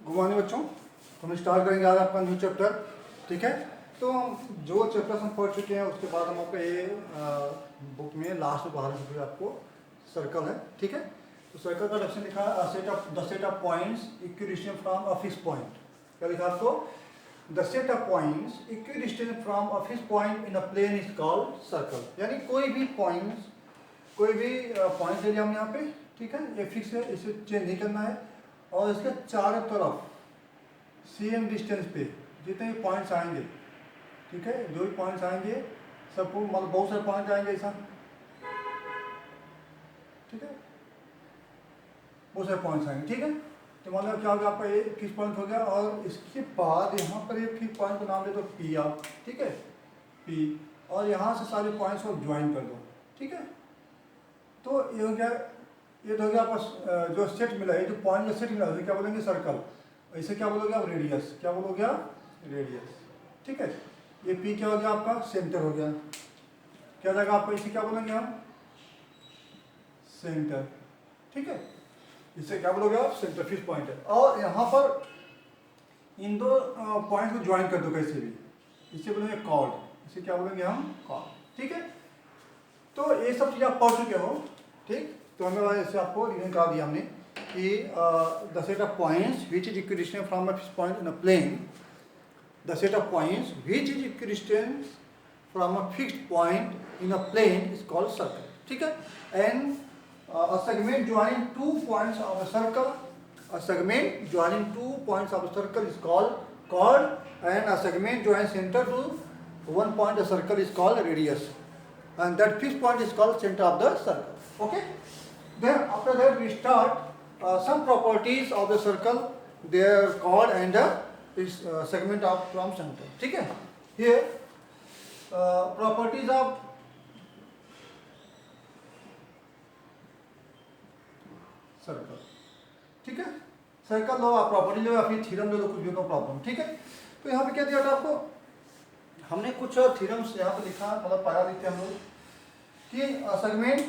Good morning बच्चों। तो हम स्टार्ट करेंगे आज आपका न्यू चैप्टर। ठीक है, तो जो चैप्टर्स हम पढ़ चुके हैं उसके बाद हम आपका ये बुक में लास्ट में पढ़ा चुके आपको सर्कल है। ठीक है, तो सर्कल का डेफिनेशन लिखा है the set of points equidistant from a fixed point. क्या लिखा आपको? The set of points equidistant from a fixed point in a plane is called circle. यानी कोई भी पॉइंट्स ले लिया हम यहाँ पे। ठीक है, ये फिक्स है, इसे चेंज नहीं करना है। और इसके चारों तरफ सेम डिस्टेंस पे जितने भी पॉइंट्स आएंगे, ठीक है, जो भी पॉइंट्स आएंगे सबको मतलब बहुत सारे पॉइंट आएंगे ऐसा। ठीक है, बहुत सारे पॉइंट्स आएंगे। ठीक है, तो मतलब क्या होगा, आपका ये फिक्स पॉइंट हो गया और इसके बाद यहाँ पर एक फिक्स पॉइंट को नाम दे दो पी आप। ठीक है, पी, और यहाँ से सारे पॉइंट्स को ज्वाइन कर दो। ठीक है, तो ये हो गया, ये तो हो गया आपका जो सेट मिला है, जो पॉइंट का सेट मिला है क्या बोलेंगे? सर्कल। ऐसे क्या बोलोगे आप? रेडियस। क्या बोलोगे आप? रेडियस। ठीक है, ये पी क्या हो गया आपका? सेंटर हो गया। क्या जाएगा आपका? इसे क्या बोलेंगे हम? सेंटर। ठीक है, इसे क्या बोलोगे आप? सेंटर, फिक्स पॉइंट है। और यहाँ पर इन दो पॉइंट को ज्वाइन कर दो कैसे भी, इसे बोलेंगे कॉर्ड। इसे क्या बोलेंगे हम? कॉर्ड। ठीक है, तो ये सब चीज़ आप पढ़ चुके हो। ठीक, तो हमें ऐसे आपको रिवीजन करा दिया हमने कि the set of points which is equidistant from a fixed point in a plane, the set of points which is equidistant from a fixed point in a plane is called circle. ठीक है, and a segment joining 2 points of a circle, a segment joining 2 points of a circle is called chord, and a segment joining center to one point of a circle is called radius, and that fixed point is called center of the circle. Okay, then after that we start some properties of the circle, their chord and the segment of from center. ठीक है, here properties of circle. ठीक है, circle लो आप, property लो या फिर theorem ले लो, कुछ भी, नो प्रॉब्लम। ठीक है, तो यहाँ पे क्या दिया था आपको? हमने कुछ थ्योरम्स यहाँ पे लिखा, मतलब पाया लिखते हम लोग कि segment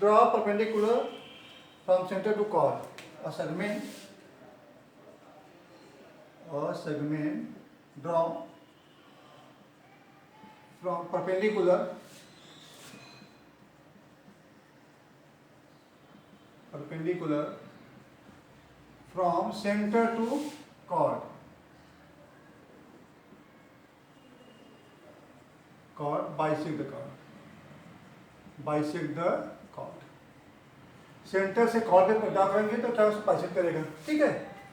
draw perpendicular from centre to chord. Segment draw from perpendicular from center to chord bisect the chord। सेंटर से कॉर्ड पे ड्रा करेंगे तो क्या बाइसेक्ट करेगा। ठीक है,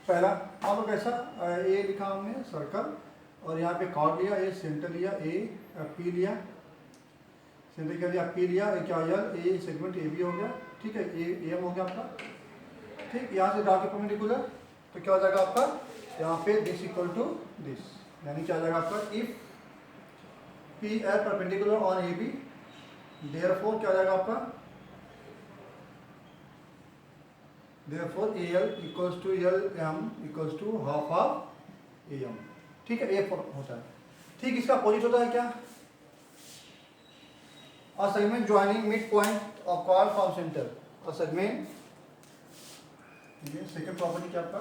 पहला आप लोग ऐसा ए लिखा हमने सर्कल, और यहाँ पे कॉर्ड लिया, ए सेंटर लिया, ए पी लिया, सेंटर क्या लिया? पी लिया, क्या हो गया? ए सेगमेंट ए बी हो गया। ठीक है, ए एम हो गया आपका। ठीक, यहाँ से ड्रा के परपेंडिकुलर तो क्या हो जाएगा आपका? यहाँ पे दिस इक्वल टू दिस, यानी क्या हो जाएगा आपका? If P L perpendicular on A B, therefore क्या हो जाएगा आपका? Therefore A L equals to L M equals to half of A M. ठीक है, ए होता है। ठीक, इसका अपोजिट होता है क्या? A segment joining midpoint of chord from center. A segment, ये सेकेंड प्रॉपर्टी क्या आपका?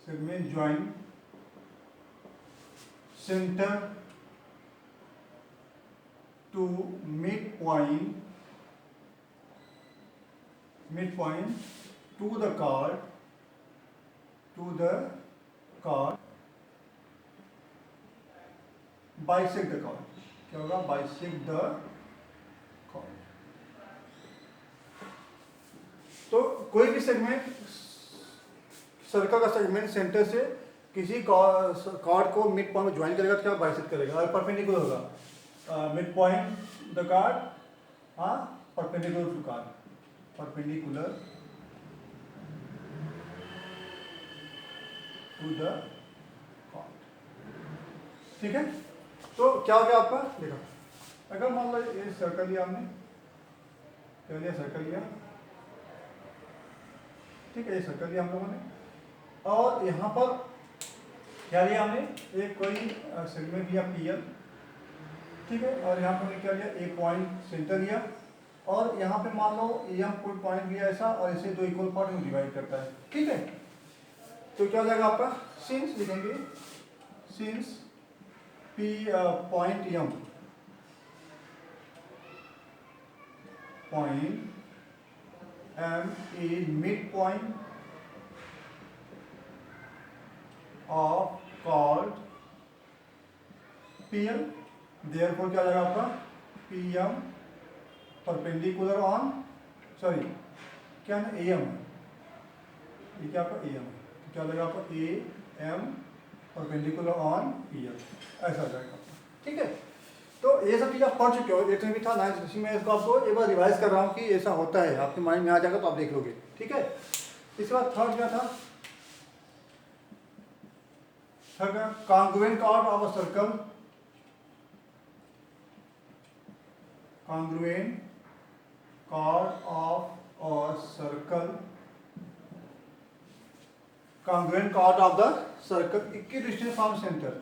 segment join center to midpoint to the chord bisect the chord। क्या होगा? bisect the chord। तो कोई भी सेगमेंट, सर्कल का सेगमेंट सेंटर से किसी कॉर्ड को मिड पॉइंट में ज्वाइन करेगा तो क्या बाइसेक्ट करेगा? और परपेंडिकुलर होगा मिड पॉइंट द कॉर्ड, हाँ, perpendicular to chord, perpendicular to the chord. ठीक है, तो क्या हो गया आपका? देखो, अगर मान लो ये सर्कल लिया हमने, क्या लिया? सर्कल लिया। ठीक है, ये सर्कल लिया हम लोगों ने, और यहाँ पर क्या लिया हमने? एक कोई सेगमेंट लिया पी एल, ठीक है। और यहाँ पे हमने क्या लिया, ए पॉइंट सेंटर लिया, और यहाँ पे मान लो एम कोई पॉइंट लिया ऐसा, और इसे दो इक्वल पार्ट में डिवाइड करता है। ठीक है, तो क्या हो जाएगा आपका, सिंस लिखेंगे, since P point M, point M is mid point of chord P L, therefore क्या आ जाएगा आपका, P M perpendicular on, sorry क्या है, ए एम, ये क्या आपका ए एम है, तो क्या लगेगा आपका A M perpendicular on P L, ऐसा हो जाएगा। ठीक है, तो ये सब चीज़ आप पढ़ चुके हो, इतने भी था ना, मैं इसको आपको एक बार रिवाइज कर रहा हूँ कि ऐसा होता है, आपके माइंड में आ जाएगा तो आप देख लोगे। ठीक है, इसके बाद थर्ड क्या था, third congruent chord of a circle, congruent chord of a circle, congruent chord of the circle equidistant from center,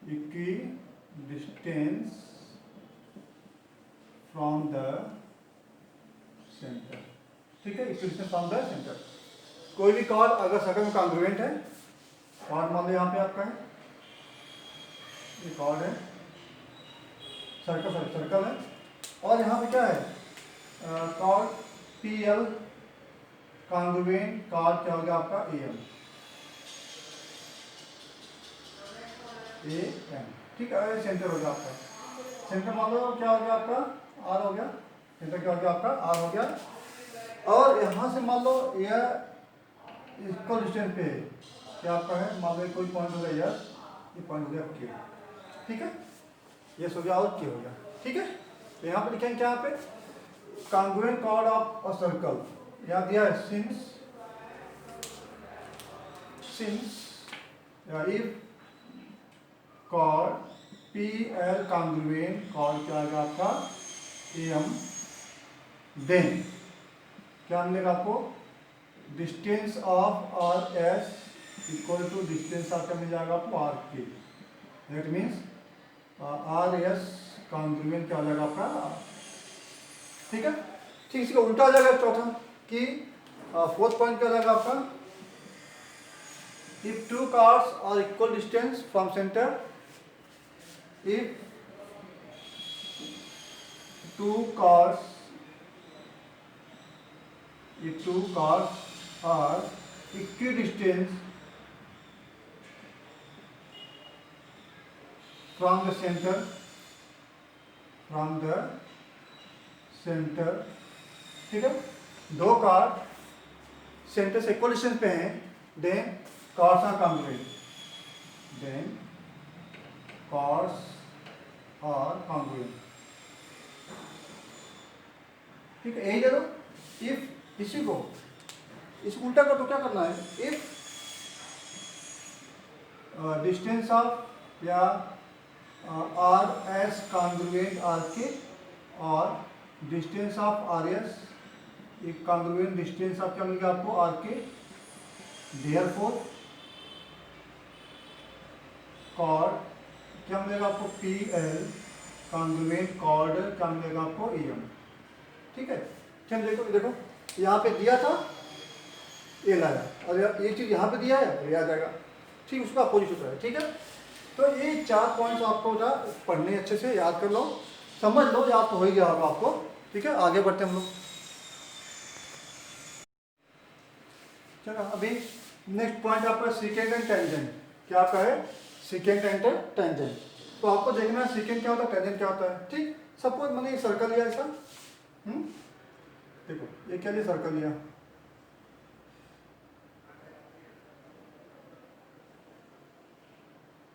equidistance from the center। ठीक है, equidistant from the center, कोई भी कॉर्ड अगर सर्कल में कॉन्ग्रुएंट है, cord मान लो यहाँ पे आपका है, ये कॉर्ड है, सर्कल है, और यहाँ पे क्या है, chord P L congruent chord क्या हो गया आपका ए एम, ठीक है, सेंटर हो गया आपका, सेंटर मान लो क्या हो गया आपका, आर हो गया, सेंटर क्या हो गया आपका, आर हो गया, और यहाँ से मान लो यह इक्वल डिस्टेंस पे है, क्या आपका है, मान लो कोई पॉइंट हो गया यार, ये पॉइंट हो गया के, ठीक है, ये हो गया और के हो गया। ठीक है, तो यहाँ पे लिखेंगे क्या, यहाँ पे congruent chord of a circle, यहाँ दिया है since if chord P L congruent chord क्या आएगा आपका एम, देन क्या मिलेगा आपको, distance of R S equal to distance of क्या मिल जाएगा आपको R K, that means R S congruent क्या हो जाएगा आपका, ठीक है। ठीक, इसी का उल्टा हो जाएगा चौथा, कि फोर्थ पॉइंट क्या हो जाएगा आपका, if two cards are equal distance from centre, if two cars are equidistant from the center, ठीक है, दो कार सेंटर से इक्वल डिस्टेंस पे हैं, then cars are congruent, then cars are congruent, ठीक है, यही दे दो। इफ इसी को उल्टा कर तो क्या करना है, इफ डिस्टेंस ऑफ या आर एस कॉन्ग्रुएंट आर के, और डिस्टेंस ऑफ आर एस एक कॉन्ग्रुएंट डिस्टेंस ऑफ क्या मिल गया आपको आर के, देयरफॉर कॉर्ड क्या मिलेगा आपको पी एल कॉन्ग्रुएंट कॉर्ड क्या मिलेगा आपको ए एम, ठीक है। चलिए देखो यहाँ पे दिया था ए लाया, और ये चीज़ यहाँ पे दिया है, ये आ जाएगा, ठीक, उसका अपोजिट होता है। ठीक है, तो ये 4 पॉइंट्स आपको पढ़ने अच्छे से याद कर लो, समझ लो, याद तो हो ही गया होगा आपको। ठीक है, आगे बढ़ते हम लोग। चलो अभी नेक्स्ट पॉइंट आपका सेकेंड एंड टेंजेंट, क्या आपका है, सेकेंड एंड टेंजेंट। तो आपको देखना है सेकेंड क्या होता है, टेंजेंट क्या होता है। ठीक, सपोज मैंने एक सर्कल लिया ऐसा, देखो ये क्या लिया, सर्कल लिया,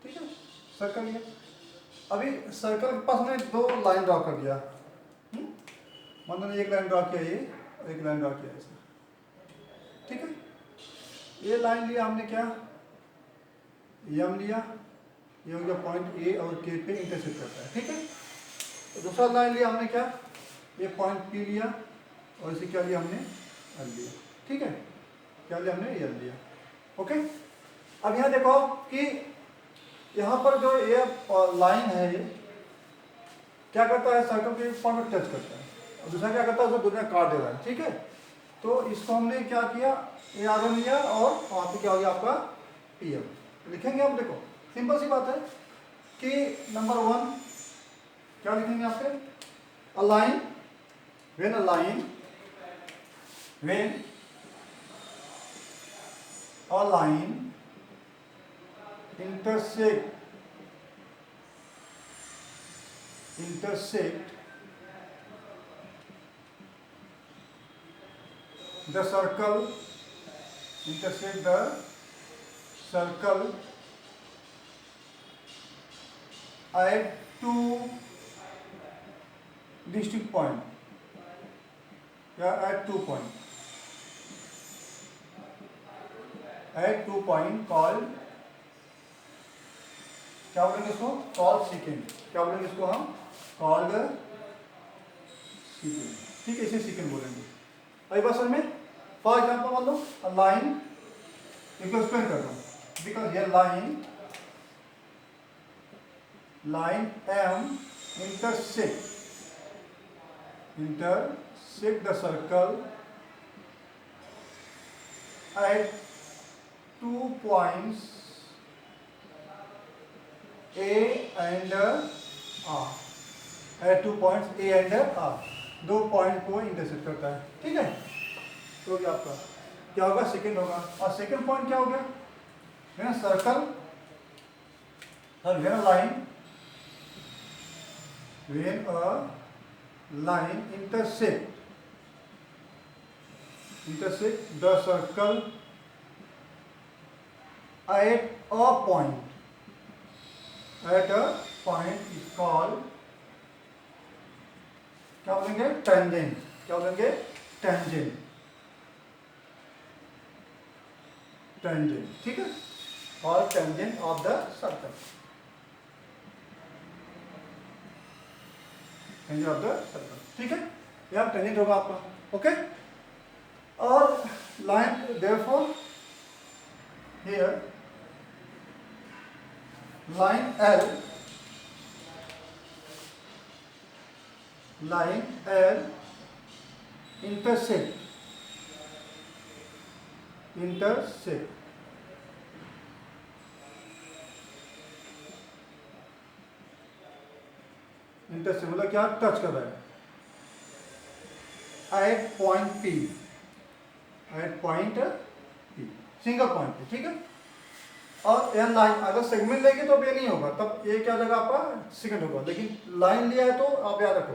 ठीक है, सर्कल लिया। अभी सर्कल के पास मैंने 2 लाइन ड्रॉ कर दिया, मतलब एक लाइन ड्रॉ किया ये, और एक लाइन ड्रॉ किया ऐसा, ठीक है। ये लाइन लिया हमने क्या, एम लिया, ये हो गया पॉइंट ए और के पे इंटरसेक्ट करता है, ठीक है। तो दूसरा लाइन लिया हमने क्या, ये पॉइंट पी लिया, और इसे क्या लिया हमने, एल लिया, ठीक है, क्या लिया हमने, एल लिया, ओके। अब यहाँ देखो आप कि यहाँ पर जो ये लाइन है ये क्या करता है, सर्कल के पॉइंट पर टच करता है, और दूसरा क्या करता है उसको दूसरा काट दे रहा है, ठीक है। तो इसको हमने क्या किया, ये आगे लिया और वहाँ पे क्या हो गया आपका पीएम लिखेंगे। आप देखो सिंपल सी बात है कि नंबर 1 क्या लिखेंगे आप पे, align, when align, when align intersect the circle, intersect the circle at two distinct point, yeah, at 2 point, at 2 point called, क्या बोलेंगे इसको, कॉल सीकेंट, क्या बोलेंगे इसको हम, कॉल सीकेंट, ठीक है, इसे सीकेंट बोलेंगे। आई बात समझ में। फॉर एग्जाम्पल मान लो लाइन, इसको एक्सप्लेन कर रहा हूँ, बिकॉज ये line M intersect the circle at 2 points A and R, at 2 points A and R, 2 point को इंटरसेक्ट करता है, ठीक है। तो क्या आपका क्या होगा, सेकंड होगा। और सेकंड पॉइंट क्या हो गया, है ना, circle, when a line intersect the circle at a point, at a point is called, क्या बोलेंगे, टेंजेंट, क्या बोलेंगे, टेंजेंट, ठीक है, और tangent of the circle, tangent of the circle, ठीक है, यह टेंजेंट होगा आपका, ओके। और line therefore here line L intersect मतलब क्या, टच कर रहा है at point P, single point पे, ठीक है। और यह लाइन अगर सेगमेंट लेंगे तो अब ये नहीं होगा, तब ये क्या जगह आपका सेकंड होगा, लेकिन लाइन लिया है तो आप याद रखो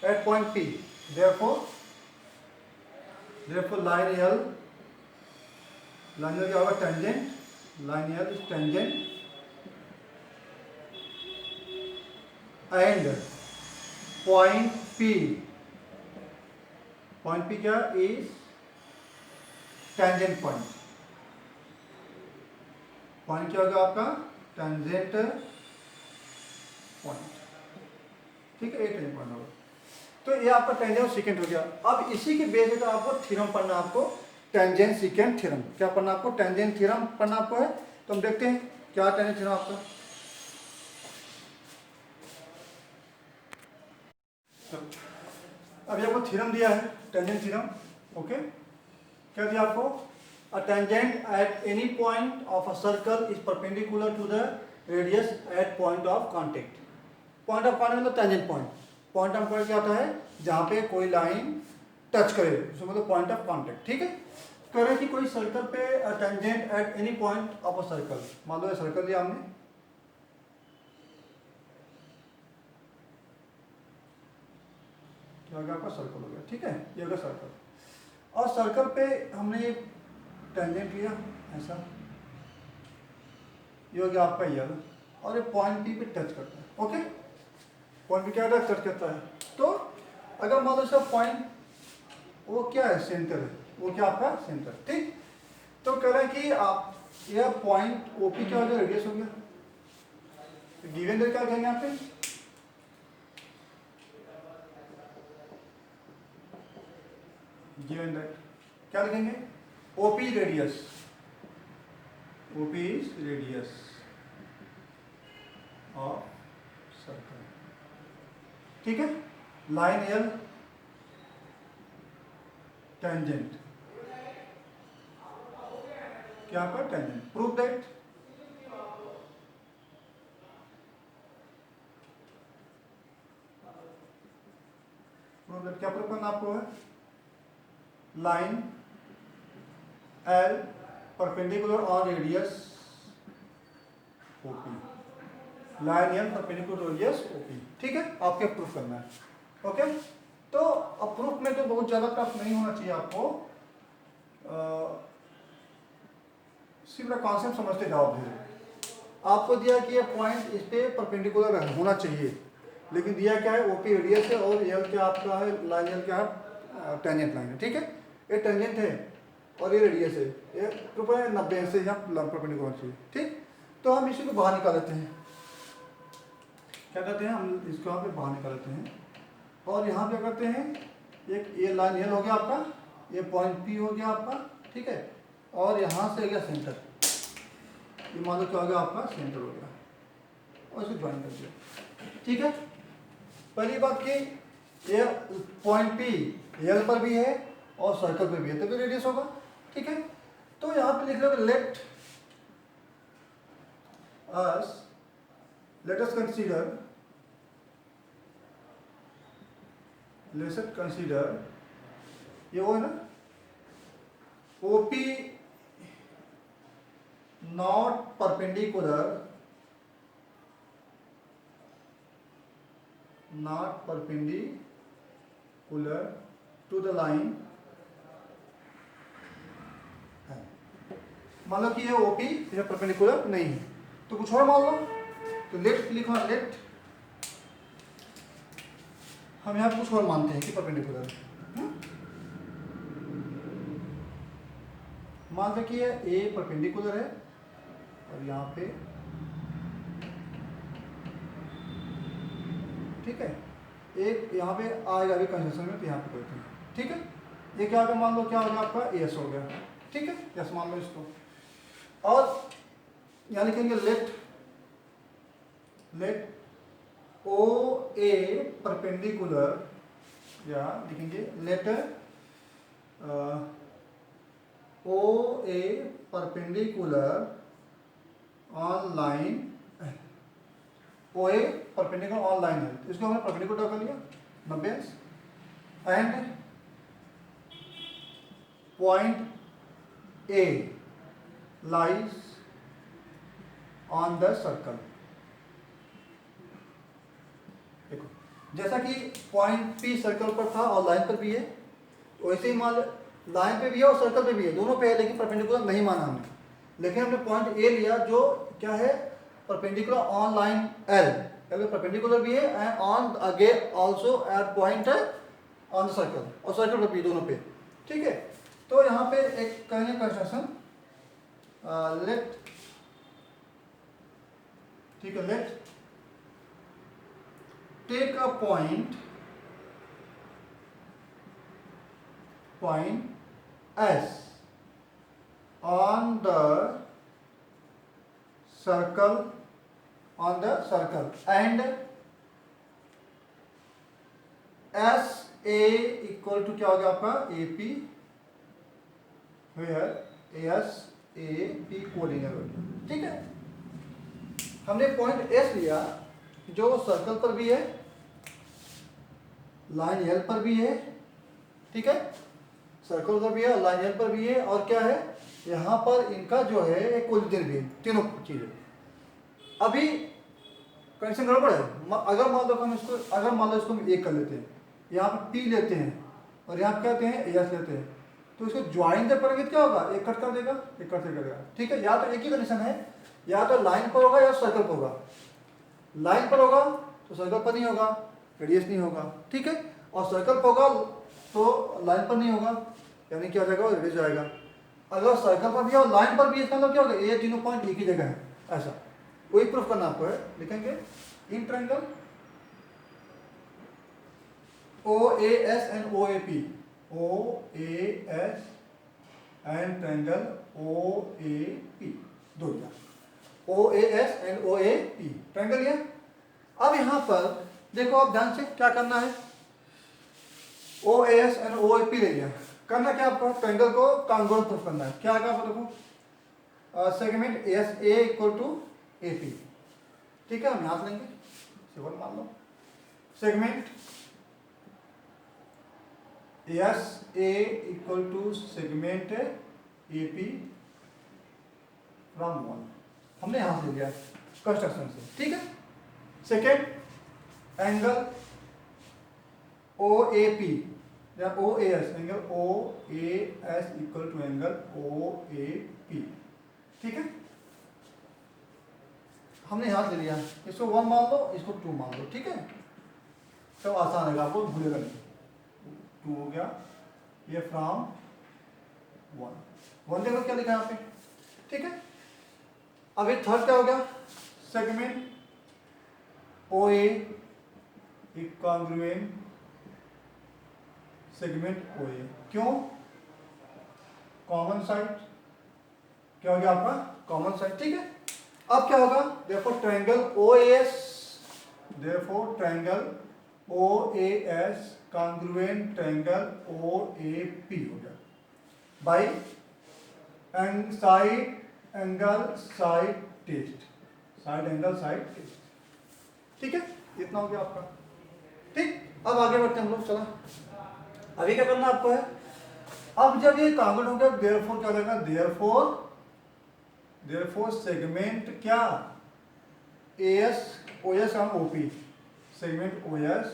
at point P, therefore line L क्या होगा, tangent, line L is tangent and point P क्या इज टेंजेंट पॉइंट क्या होगा आपका, टेंजेंट पॉइंट, ठीक है, एक टेंजेंट पॉइंट होगा। तो ये आपका टेंजेंट और सीकेंट हो गया। अब इसी के बेस पर आपको थ्योरम पढ़ना, आपको टेंजेंट सीकेंट थ्योरम, क्या पढ़ना आपको, टेंजेंट थ्योरम पढ़ना आपको है। तो हम देखते हैं क्या टेंजेंट थ्योरम आपका। अभी आपको थ्योरम दिया है, टेंजेंट थ्योरम, ओके। क्या दिया आपको, a tangent at any point of a circle is perpendicular to the radius at point of contact. point of contact मतलब tangent point, point of contact क्या होता है, जहाँ पे कोई लाइन टच करे, उसको मतलब point of contact, ठीक है। कह रहे हैं कि कोई सर्कल पे tangent at any point of a circle, मान लो ये सर्कल दिया हमने, क्या हो गया आपका, सर्कल हो गया, ठीक है, ये होगा सर्कल। और सर्कल पे हमने टेंजेंट लिया ऐसा, ये हो गया आपका ईयर, और ये पॉइंट P पे टच करता है, ओके, पॉइंट P क्या टच करता है। तो अगर मान लो इसका पॉइंट वो क्या है, सेंटर है, वो क्या आपका सेंटर, ठीक। तो कह रहे हैं कि आप यह पॉइंट OP क्या हो गया, रेडियस हो गया, गिवन दैट क्या कहेंगे आप पे, गिवन दैट क्या लिखेंगे, OP radius OP is radius of circle, ठीक है। लाइन L टेंजेंट, क्या पर टेंजेंट, प्रूव दैट। क्या प्रूव करना आपको है, line L perpendicular on radius OP, line L perpendicular radius OP, ठीक है, आपके प्रूफ करना है। ओके, तो अब प्रूफ में तो बहुत ज़्यादा टफ नहीं होना चाहिए आपको, सिर्फ कॉन्सेप्ट समझते जाओ। धीरे आपको दिया कि ये पॉइंट इस पे परपेंडिकुलर होना चाहिए, लेकिन दिया क्या है, ओपी रेडियस है और L क्या आपका है, लाइन L क्या है, टेंजेंट लाइन है, ठीक है। ये टेंजेंट है और ये रेडियस है, ये कृपया 90 से यहाँ परपेंडिकुलर चाहिए, ठीक। तो हम इसी को बाहर निकाल लेते हैं, क्या करते हैं, हम इसको यहाँ पे बाहर निकाल लेते हैं और यहाँ पे करते हैं, एक ये लाइन L हो गया आपका, ये पॉइंट P हो गया आपका, ठीक है, और यहाँ से हो गया सेंटर, ये मान लो क्या हो गया आपका, सेंटर हो गया, और इसे ज्वाइन कर दिया, ठीक है। पहली बात की ये पॉइंट P L पर भी है और सर्कल पे भी है, तभी रेडियस होगा, ठीक है। तो यहाँ पे लिख लो, let us consider ये वो है ना, OP not perpendicular to the line, मान लो कि ये OP ये परपेंडिकुलर नहीं है, तो कुछ और मान लो, तो लेट लिखो, लेट हम यहाँ कुछ और मानते हैं कि परपेंडिकुलर है, मान लो कि ये A परपेंडिकुलर है और यहाँ पे, ठीक है, एक यहाँ पे आएगा भी कंसेशन में, तो यहाँ पे करते हैं, ठीक है। ये क्या होगा, मान लो क्या हो गया आपका, एस हो गया, ठीक है, यस मान लो इसको, और यहाँ लिखेंगे लेट ओ ए परपेंडिकुलर, या लिखेंगे let O A perpendicular on line, O A perpendicular on line है, इसको हमने परपेंडिकुलर कर लिया 90, and point A lies on the circle. देखो, जैसा कि पॉइंट P सर्कल पर था और लाइन पर भी है, वैसे ही मान लाइन पे भी है और सर्कल पे भी है, दोनों पे है, लेकिन परपेंडिकुलर नहीं माना हमने, लेकिन हमने पॉइंट ए लिया जो क्या है, perpendicular on line L, perpendicular भी है, and on again also at point on the circle, और सर्कल पे भी, दोनों पे, ठीक है। तो यहाँ पे एक करेंगे कंस्ट्रक्शन, लेट, ठीक है, let take a point S on the circle, and SA equal to क्या हो गया आपका, AP, where ASAP कोलिनियर हो गया, ठीक है। हमने पॉइंट S लिया जो सर्कल पर भी है, लाइन L पर भी है, ठीक है, सर्कल पर भी है, लाइन L पर भी है, और क्या है, यहाँ पर इनका जो है एक कोलिजन भी है, तीनों चीजें। अभी कंडीशन गड़बड़ है, अगर मान लो हम इसको, हम एक कर लेते हैं, यहाँ पे P लेते हैं और यहाँ पे कहते हैं AS लेते हैं, तो इसको ज्वाइन जब करेंगे तो क्या होगा, एक कट कर देगा, एक कट से करेगा, ठीक है। या तो एक ही कंडीशन है, या तो लाइन पर होगा या सर्कल पर होगा, लाइन पर होगा तो सर्कल पर नहीं होगा, रेडियस नहीं होगा, ठीक है, और सर्कल पर होगा तो लाइन पर नहीं होगा, यानी क्या हो जाएगा, रेडियस जाएगा। अगर सर्कल पर भी और लाइन पर भी, इसका मतलब क्या होगा, ये तीनों पॉइंट एक ही जगह है, ऐसा वही प्रूफ करना आपको है। लिखेंगे in triangle OAS and OAP, OAS and triangle OAP, दो दिया, OAS एंड OAP ट्रायंगल लिया। अब यहाँ पर देखो आप ध्यान से क्या करना है, OAS एंड OAP ले लिया, करना क्या आपको, ट्रायंगल को कांगोर प्रूफ करना है। क्या आएगा आपको, देखो segment SA equal to AP, ठीक है, हम यहाँ से लेंगे सिंबल मान लो, segment SA equal to segment AP from 1, हमने यहां से लिया कंस्ट्रक्शन से, ठीक है। सेकेंड एंगल OAP या OAS, angle OAS equal to angle OAP, ठीक है, हमने यहां से लिया, इसको 1 मान लो, इसको 2 मान लो, ठीक है, तो आसान है, आपको भूलेगा नहीं। 2 हो गया, ये फ्रॉम 1 देखो क्या लिखा है यहाँ पे, ठीक है। अब ये थर्ड क्या हो गया, segment OA congruent segment OA, क्यों, कॉमन साइड, क्या हो गया आपका कॉमन साइड, ठीक है। अब क्या होगा, देखो triangle OAS, therefore triangle OAS congruent triangle OAP हो गया by and side angle side test, side angle side test, ठीक है, इतना हो गया आपका, ठीक। अब आगे बढ़ते हैं हम लोग, चला अभी क्या करना आपको है, अब जब ये कांगड़ हो गया, देयरफॉर क्या लगेगा, देयरफॉर सेगमेंट क्या AS OS और OP, segment OS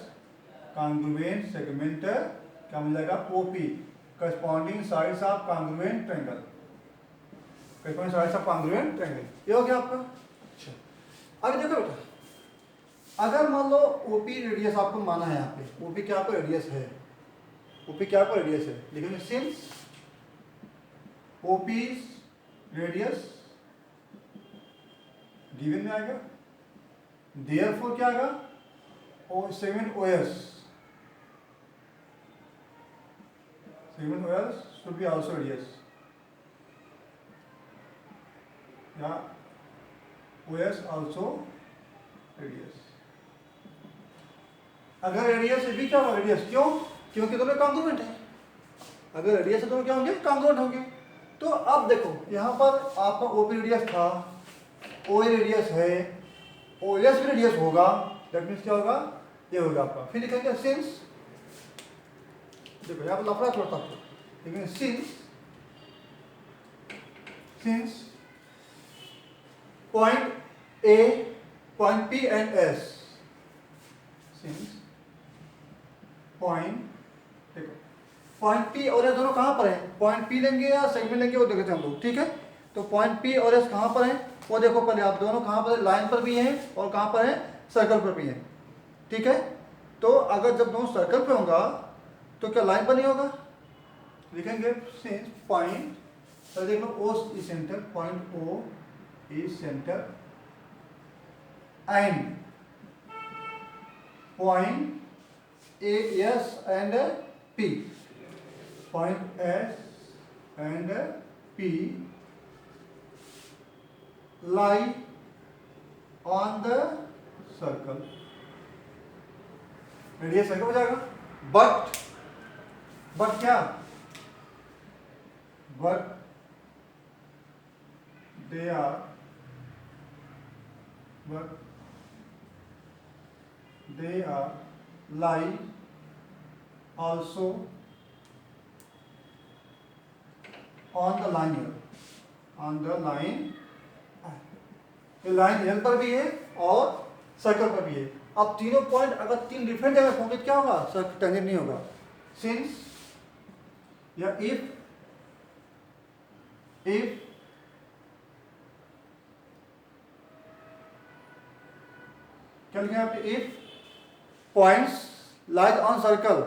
congruent segment क्या मिल जाएगा OP, corresponding sides of congruent triangle, corresponding sides of congruent triangle, ये हो गया आपका। अच्छा, आगे देखो बेटा, अगर मान लो OP रेडियस आपको माना है, यहाँ पे OP क्या आपका रेडियस है, OP क्या आपका रेडियस है, लिखेंगे सिंस OP रेडियस गिवन में आएगा, देयरफॉर क्या आएगा, segment OS should be also radius, या OS also radius, अगर रेडियस भी क्या होगा, रेडियस, क्यों, क्योंकि दोनों कांग्रुएंट है, अगर रेडियस है दोनों क्या होंगे, कांग्रुएंट होंगे। तो अब देखो यहाँ पर आपका OP रेडियस था, OA रेडियस है, OS भी रेडियस होगा, दैट मीन्स क्या होगा, ये होगा आपका, फिर लिखेंगे सिंस, देखो यहाँ पर लफड़ा छोड़ता हूँ, लेकिन since point A, point P and S, since point, देखो पॉइंट P और S दोनों कहाँ पर है, पॉइंट P लेंगे या सेगमेंट लेंगे वो देखते हैं हम लोग, ठीक है। तो पॉइंट P और S कहाँ पर है, वो देखो पहले आप, दोनों कहाँ पर है, लाइन पर भी हैं और कहाँ पर है, सर्कल पर भी हैं, ठीक है। तो अगर जब दोनों सर्कल पे होगा तो क्या लाइन पर नहीं होगा, लिखेंगे सिंस पॉइंट, तो देख लो O is centre, point O is centre and point S and P, point S and P lie on the circle, radius circle हो जाएगा, बट क्या, but they are lie also on the line here, on the line, ये line L पर भी है और circle पर भी है। अब तीनों पॉइंट अगर तीन डिफरेंट जगह होंगे क्या होगा, सर्कल टेंजेंट नहीं होगा, सिंस या इफ क्या लिखा है, if points lies on circle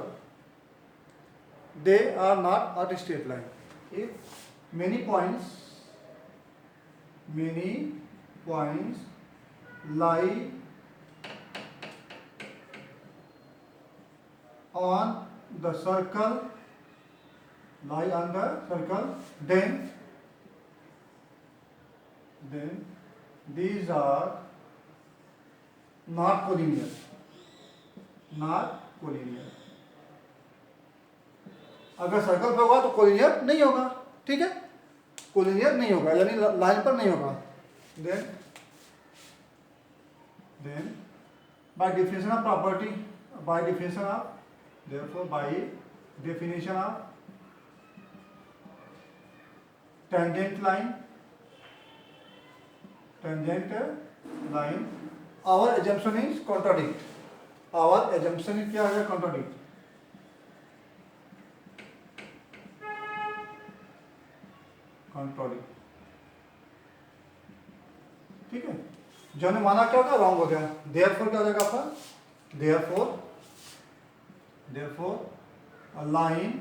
they are not at straight line, if many points lie on the circle, then then these are not collinear, not collinear. अगर सर्कल पे होगा तो कोलिनियर नहीं होगा, ठीक है, कोलिनियर नहीं होगा यानी लाइन पर नहीं होगा. Then by definition of property, by definition of, therefore by definition of tangent line, our assumption is contradict. Our assumption is क्या है? Contradict. Contradict. ठीक है, जो ने माना क्या होगा? रॉन्ग हो गया. Therefore क्या हो जाएगा आपका? Therefore line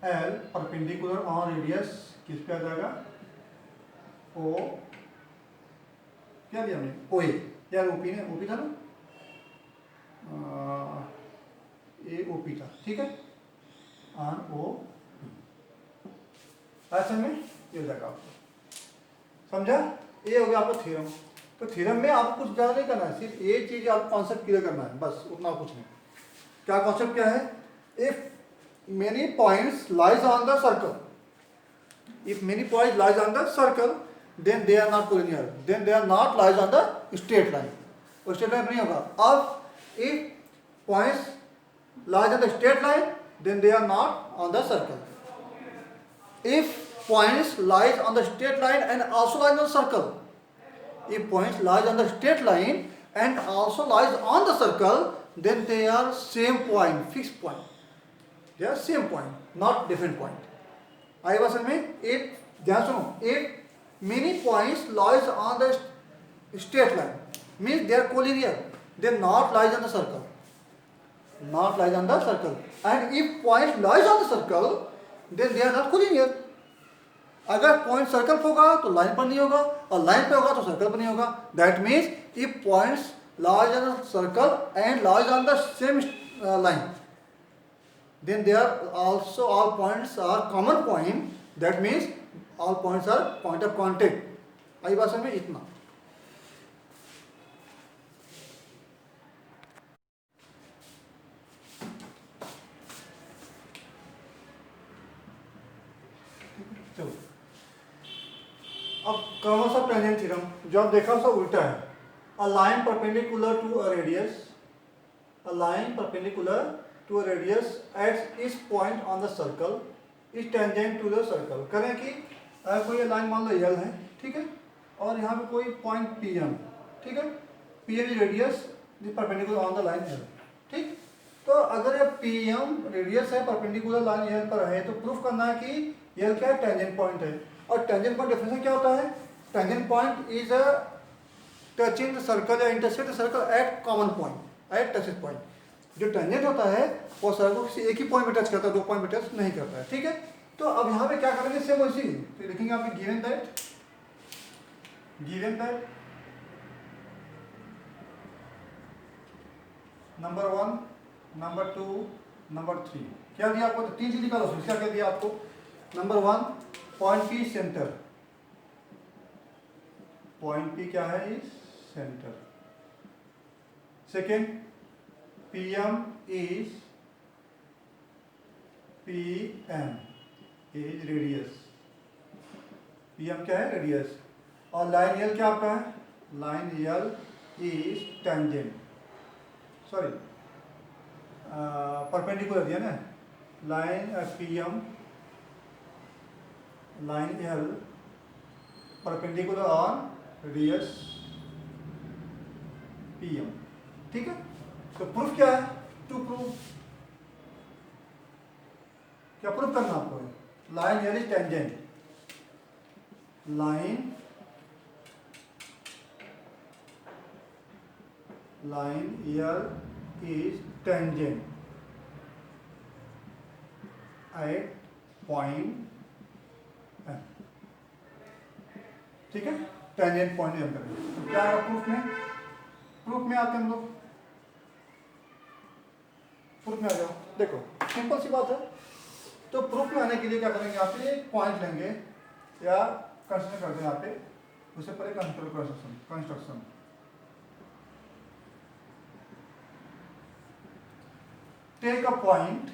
L perpendicular on radius किस पे आ जाएगा? O, क्या दिया हमने? OA यार, OP ने, OP था ना, AOP था, ठीक है, ऑन OP. ऐसे में ये हो जाएगा आपको, समझा? ये हो गया आपका थ्योरम. तो थ्योरम में आपको कुछ ज़्यादा नहीं करना है, सिर्फ एक चीज़ आपको कॉन्सेप्ट क्लियर करना है, बस उतना कुछ नहीं. क्या कॉन्सेप्ट क्या है? If many points lies on the circle, if many points lies on the circle, then they are not collinear, then they are not lies on the straight line. वो straight line नहीं होगा. अब if points lies on the straight line, then they are not on the circle. If points lies on the straight line and also lies on the circle, if points lies on the straight line and also lies on the circle, then they are same point, fixed point. They are same point, not different point. आई बात समझ में? एक ध्यान सुनो, एक many points lies on the straight line means they are collinear, they not lies on the circle, not lies on the circle. And if point lies on the circle, then they are not collinear. अगर point circle पे होगा तो line पर नहीं होगा, और line पे होगा तो सर्कल पर नहीं होगा. That means if points lies on the circle and lies on the same line, then they are also, all points are common point, that means all points are point of contact. आई बात समझ में? इतना. चलो अब curves of tangent theorem जो आप देखा उसका उल्टा है. A line perpendicular to a radius, a line perpendicular to a radius at its point on the circle is tangent to the circle. करें कि कोई लाइन मान लो L है, ठीक है, और यहाँ पे कोई पॉइंट PM, ठीक है, PM is radius perpendicular on the line L, ठीक. तो अगर ये PM रेडियस है, परपेंडिकुलर लाइन L पर है, तो प्रूफ करना है कि L क्या है? टेंजेंट पॉइंट है. और टेंजेंट पॉइंट डेफिनेशन क्या होता है? Tangent point is a touching the circle या intersect the circle at common point, at touches point. जो टेंजेंट होता है वो सर्कल किसी एक ही पॉइंट पे टच करता है, दो पॉइंट पे टच नहीं करता है, ठीक है. तो अब यहाँ पे क्या करेंगे? सेम वैसी तो लिखेंगे आपने given that number 1, number 2, number 3. क्या दिया आपको? तीन चीज निकालो. क्या क्या दिया आपको? Number 1 point P centre, point P क्या है? Is centre. Second PM is radius. PM क्या है? रेडियस. और लाइन L क्या आपका है? Line L is tangent, sorry perpendicular दिया ना. Line PM, line L perpendicular on radius PM, ठीक है. तो प्रूफ क्या है? टू प्रूफ क्या प्रूफ करना आपको है? Line L is tangent, line L is tangent at point M, ठीक है. टेंजेंट पॉइंट M करेंगे. तो क्या है प्रूफ में? प्रूफ में आते हम लोग, प्रूफ में आ जाओ. देखो सिंपल सी बात है. तो प्रूफ में आने के लिए क्या करेंगे? आप एक पॉइंट लेंगे, या कंस्ट्रक्शन करते हैं यहाँ पे, उससे पहले कंस्ट्रक्शन टेक अ पॉइंट,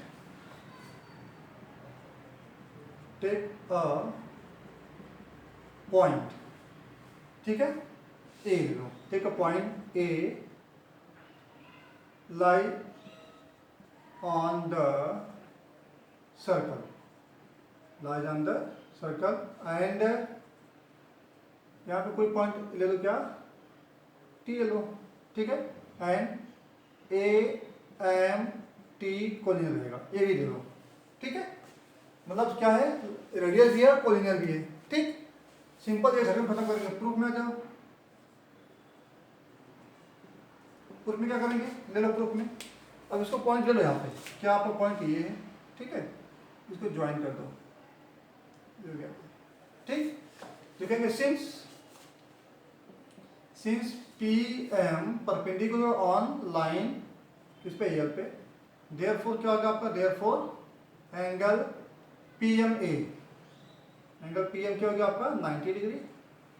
ठीक है, ए लो, take a point A lie on the circle, lies on the circle and यहाँ पे कोई पॉइंट ले लो, क्या टी ले लो, ठीक है, and A M T collinear रहेगा, ये भी ले लो, ठीक है, मतलब क्या है, रेडियस भी है और कोलिनियर भी है, ठीक, सिंपल ये सर्कल खत्म करेंगे, प्रूफ में आ जाओ, प्रूफ में क्या करेंगे, ले लो प्रूफ में, अब इसको पॉइंट ले लो यहाँ पे, क्या आपका पॉइंट ये है, ठीक है, इसको ज्वाइन कर दो, ठीक, लिखेंगे since P M perpendicular on line किस पे, एल पे, देयरफॉर क्या होगा आपका, therefore angle P M A, angle P M क्या हो गया आपका 90 डिग्री,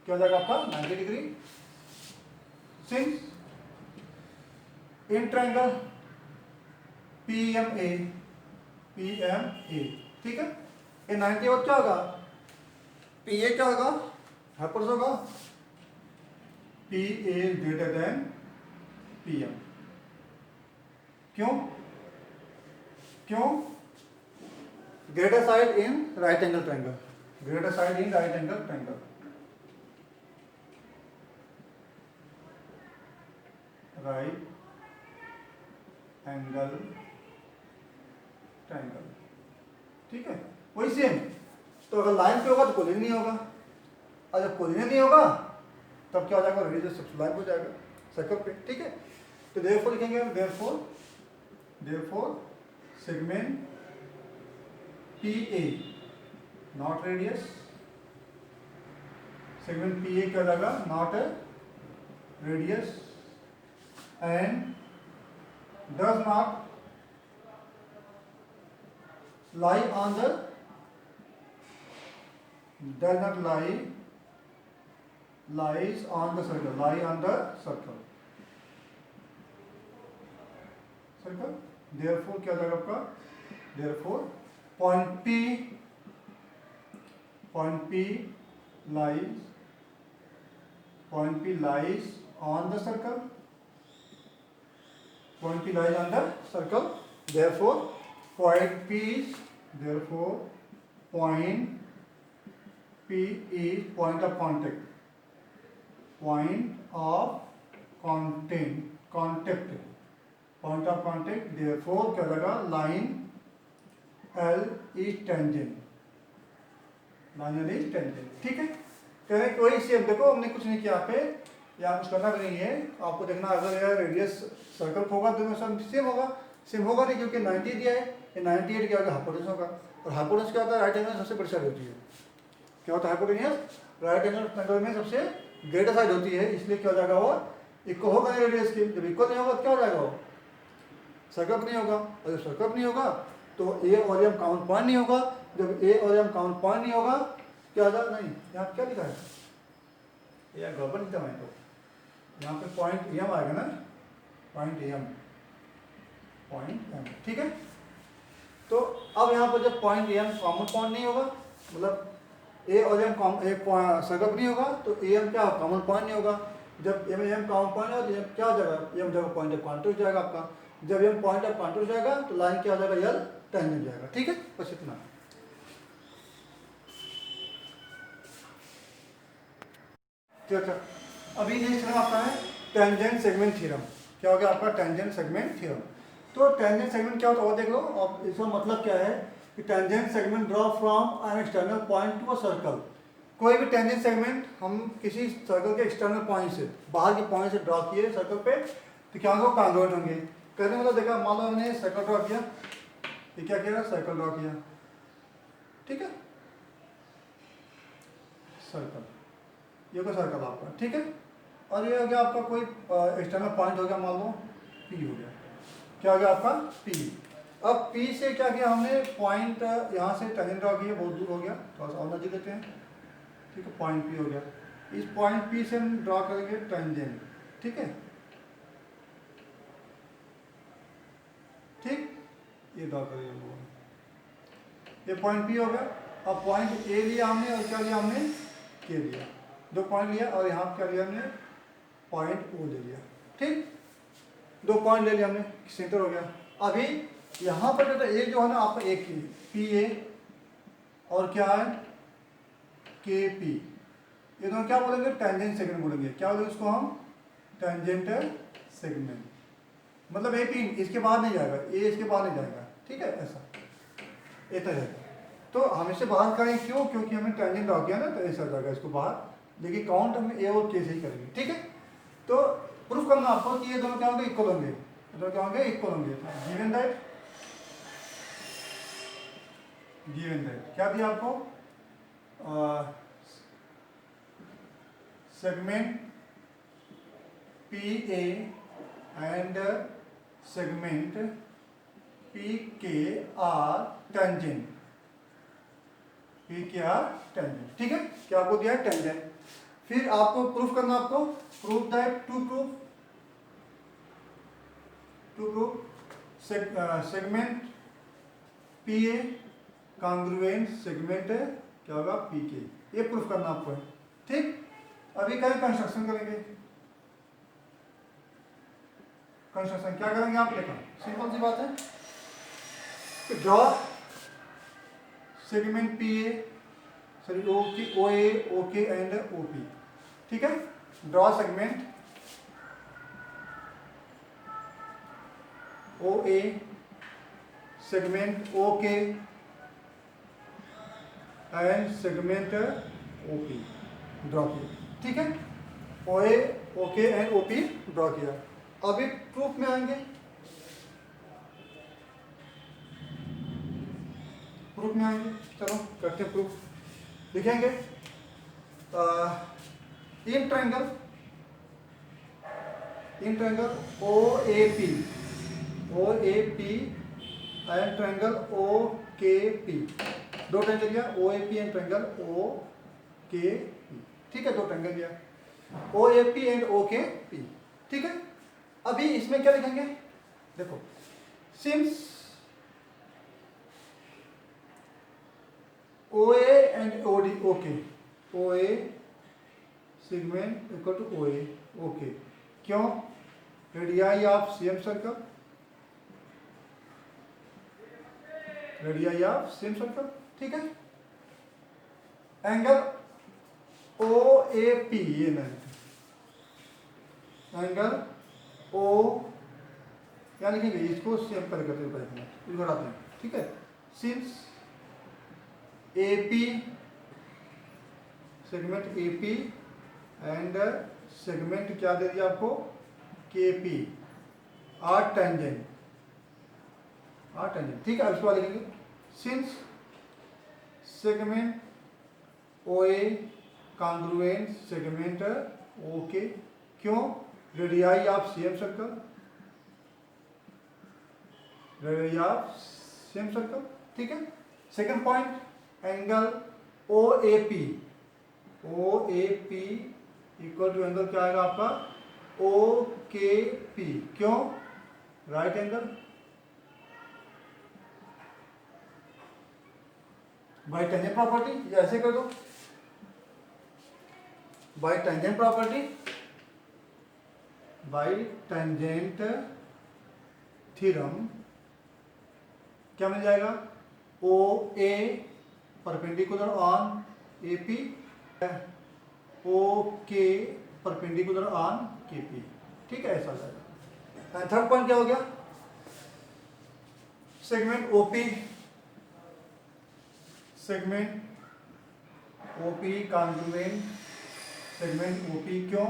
क्या हो जाएगा आपका 90 degree, since in triangle P M A, ठीक है, ये 90 और क्या होगा, पी ए क्या होगा, हाइपोटेनस होगा, P A greater than P M, क्यों greater side in right angle triangle, greater side in right angle triangle, right angle triangle, ठीक है, वही सेम, तो अगर लाइन पे होगा तो कोलिनियर नहीं होगा, और जब कोलिनियर नहीं होगा तब क्या हो जाएगा, रेडियस सब्सलाइव हो जाएगा सर्कल पे, ठीक है, तो देयरफॉर लिखेंगे, therefore segment P A not radius, segment P ए क्या जाएगा, not a radius and does not lie on the, does not lies on the circle, lie on the circle, therefore क्या जाएगा आपका, therefore point P lies on the circle, therefore point P is point of contact, therefore क्या लगा, line L is tangent, ठीक है, कह रहे कोई सेम, देखो हमने कुछ नहीं किया यहाँ पे, या कुछ करना भी नहीं है, आपको देखना अगर यार रेडियस सर्कल होगा तो सब सेम होगा नहीं, क्योंकि 90 दिया है, ये 98 क्या होगा, हाइपोटेनस होगा, और हाइपोटेनस क्या होता है, राइट एंगल सबसे बड़ी साइड होती है, क्या होता है हाइपोटेनस, राइट एंगल ट्रायंगल में सबसे ग्रेटर साइड होती है, इसलिए क्या हो जाएगा, वो इक्वल होगा नहीं रेडियस की, जब इक्वल नहीं होगा तो क्या हो जाएगा, वो सर्कल नहीं होगा, और जब सर्कल नहीं होगा तो ए और एम काउंट पॉइंट नहीं होगा, जब ए और एम काउंट पॉइंट नहीं होगा क्या होगा, नहीं, यहाँ क्या लिखा है, यह गड़बड़ लिखा है, तो यहाँ पे पॉइंट एम आएगा ना, पॉइंट एम, ठीक है, तो अब यहाँ पर जब पॉइंट एम कॉमन पॉइंट नहीं होगा, मतलब ए और एम सर्कल नहीं होगा, तो ए एम क्या कॉमन पॉइंट नहीं होगा, जब एम कॉमन पॉइंट होगा तो क्या हो जाएगा, एम जगह पॉइंट ऑफ कॉन्टैक्ट हो जाएगा आपका, जब एम पॉइंट ऑफ कॉन्टैक्ट हो जाएगा तो लाइन क्या हो जाएगा, यल टेंजेंट जाएगा, ठीक है, बस इतना। अच्छा, अभी नेक्स्ट थ्योरम आपका है टेंजेंट सेगमेंट थ्योरम, क्या हो गया आपका, टेंजेंट सेगमेंट थ्योरम, तो टेंजेंट सेगमेंट क्या होता है देख लो, और इसका मतलब क्या है कि tangent segment draw from an external point to a circle, कोई भी टेंजेंट सेगमेंट हम किसी सर्कल के एक्सटर्नल पॉइंट से, बाहर के पॉइंट से ड्रॉ किए सर्कल पे, तो क्या होगा, कॉन्ग्रुएंट होंगे, करने मतलब देखा, मान लो हमने सर्कल ड्रॉ किया, ये क्या किया, सर्कल ड्रॉ किया, ठीक है, सर्कल, ये कोई सर्कल आपका, ठीक है, और ये हो गया आपका कोई एक्सटर्नल पॉइंट हो गया, मान लो पी हो गया, क्या हो गया आपका पी, अब पी से क्या किया हमने, पॉइंट यहाँ से टेंजेंट ड्रॉ किया, बहुत दूर हो गया, थोड़ा सा और नजदीक लेते हैं, ठीक है, पॉइंट पी हो गया। इस पॉइंट पी से हम ड्रॉ करेंगे टेंजेंट, ठीक है, ठीक, ये ड्रॉ करेंगे हम लोग। ये पॉइंट पी हो गया। अब पॉइंट ए लिया हमने और क्या लिया हमने, के लिया, दो पॉइंट लिया और यहाँ क्या लिया हमने, पॉइंट ओ ले लिया, ठीक, दो पॉइंट ले लिया हमने, सेंटर हो गया। अभी यहाँ पर जो एक जो है ना आपका एक ही पी ए और क्या है के पी, ये दोनों क्या बोलेंगे, टेंजेंट सेगमेंट बोलेंगे। क्या बोलेंगे उसको हम, टेंजेंट सेगमेंट, मतलब ए पी इसके बाहर नहीं जाएगा, ए इसके बाहर नहीं जाएगा, ठीक है, ऐसा इतना है। तो हम इसे बाहर करें क्यों, क्योंकि हमने टेंजेंट ड्रॉ किया ना, तो ऐसा जाएगा इसको बाहर, लेकिन काउंट हम ए और के से ही करेंगे, ठीक है। तो प्रूफ करना आपको कि ये दोनों क्या होंगे, इक्वल होंगे, ये दोनों क्या होंगे, इक्वल होंगे। गिवन दैट क्या दिया आपको, segment P A and segment P के आर टेंजेंट, पी के आर टेंजेंट, ठीक है, क्या आपको दिया है, टेंजेंट। फिर आपको प्रूफ करना, आपको proof that, to proof segment P A congruent segment क्या होगा, पी के, ये प्रूफ करना आपको है, ठीक। अभी करें कंस्ट्रक्शन करेंगे। कंस्ट्रक्शन क्या करेंगे आप, देखो सिंपल सी बात है, draw segment P A, sorry O A, O K and O P, ठीक है, draw segment O A, segment O K and segment O P draw किया, ठीक है, ओ A, O K and O P draw किया। अभी proof में आएंगे, proof में आएंगे, चलो करते हैं प्रूफ, लिखेंगे in triangle O A P and triangle O K P, दो ट्रायंगल लिया, O A P and triangle O K P, ठीक है, दो ट्रायंगल लिया, O A P and O K P, ठीक है। अभी इसमें क्या लिखेंगे, देखो since O A and O D, okay, O A segment equal to O A, okay, क्यों, radii of same circle, radii of same circle, ठीक है। एंगल ओ ए पी, ये नहीं, एंगल ओ, क्या लिखेंगे, इसको सेम कर करते हैं, इसको हटाते हैं, ठीक है, since A P segment A P and segment क्या दे दिया आपको, के पी आर टेंजेंट, ठीक है। अब इसको लिखेंगे since segment O A congruent segment O K, क्यों, radii of same circle, radii of same circle, ठीक है। Second point, angle O A P equal to angle क्या आएगा आपका, ओ के पी, क्यों, right angle, by tangent property, ये ऐसे कर दो, by tangent property, by tangent theorem क्या मिल जाएगा, O A perpendicular on A P, O K perpendicular on के पी, ठीक है, ऐसा जाएगा। थर्ड पॉइंट क्या हो गया, segment OP, segment OP congruent segment OP, क्यों,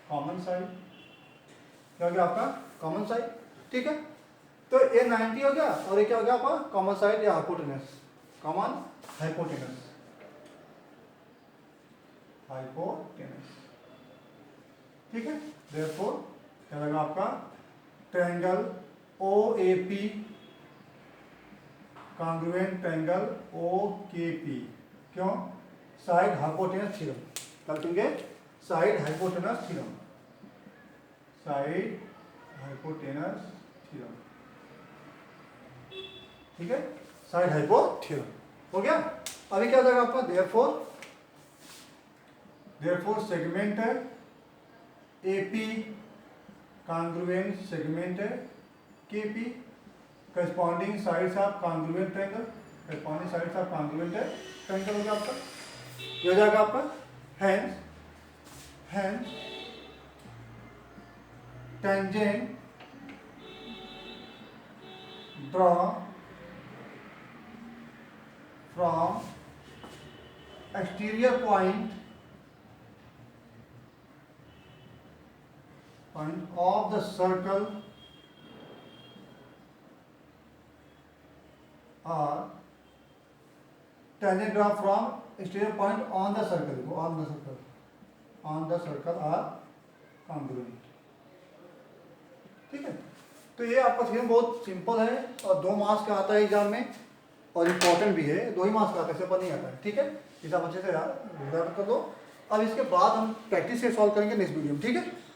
कॉमन साइड, क्या हो गया आपका, कॉमन साइड, ठीक है। तो ये 90 हो गया और ये क्या हो गया आपका, कॉमन साइड या हाइपोटेनस, कॉमन हाइपोटेनस, ठीक है। देयरफॉर क्या लगा आपका, triangle O A P congruent triangle O K P क्यों? साइड हाइपोटेनस थ्योरम, क्या लिखेंगे? Side hypotenuse theorem, side hypotenuse theorem, ठीक है, साइड हाइपो थ्योरम हो गया। अभी क्या हो जाएगा आपका? देयरफॉर सेगमेंट है एपी कॉन्ग्रुएंट सेगमेंट है KP, corresponding sides of congruent triangle, corresponding sides of congruent triangle हो गया आपका, ये हो जाएगा आपका। Hence tangent draw from exterior point of the circle or tangent draw from exterior point on the circle, on the circle or congruent, ठीक है। तो ये आपका थ्योरम बहुत सिंपल है और 2 मार्क्स का आता है एग्जाम में और इम्पोर्टेंट भी है, 2 ही मार्क्स का आता है, इससे नहीं आता है, ठीक है। इसे आप अच्छे से याद कर दो। अब इसके बाद हम प्रैक्टिस से सॉल्व करेंगे नेक्स्ट वीडियो में, ठीक है।